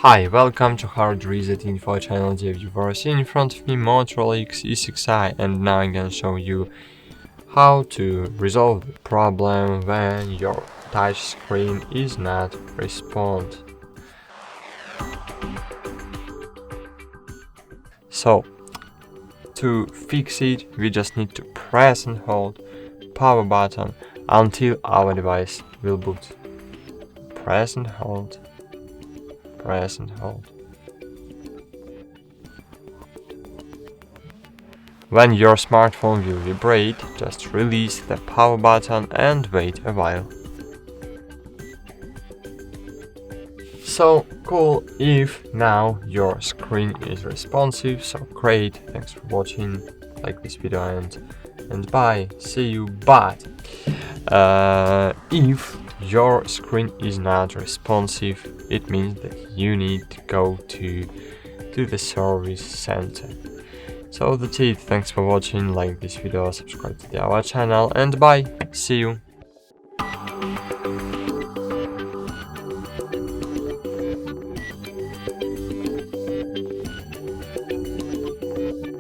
Hi, welcome to HardReset.Info channel. You've already seen in front of me Motorola E6i, and now I'm gonna show you how to resolve the problem when your touch screen is not respond. So to fix it, we just need to press and hold power button until our device will boot. Press and hold. Press and hold. When your smartphone will vibrate, just release the power button and wait a while. So cool if now your screen is responsive, so great, thanks for watching, like this video and bye, see you. But if your screen is not responsive, it means that you need to go to the service center. So that's it, thanks for watching, like this video, subscribe to our channel, and bye, see you.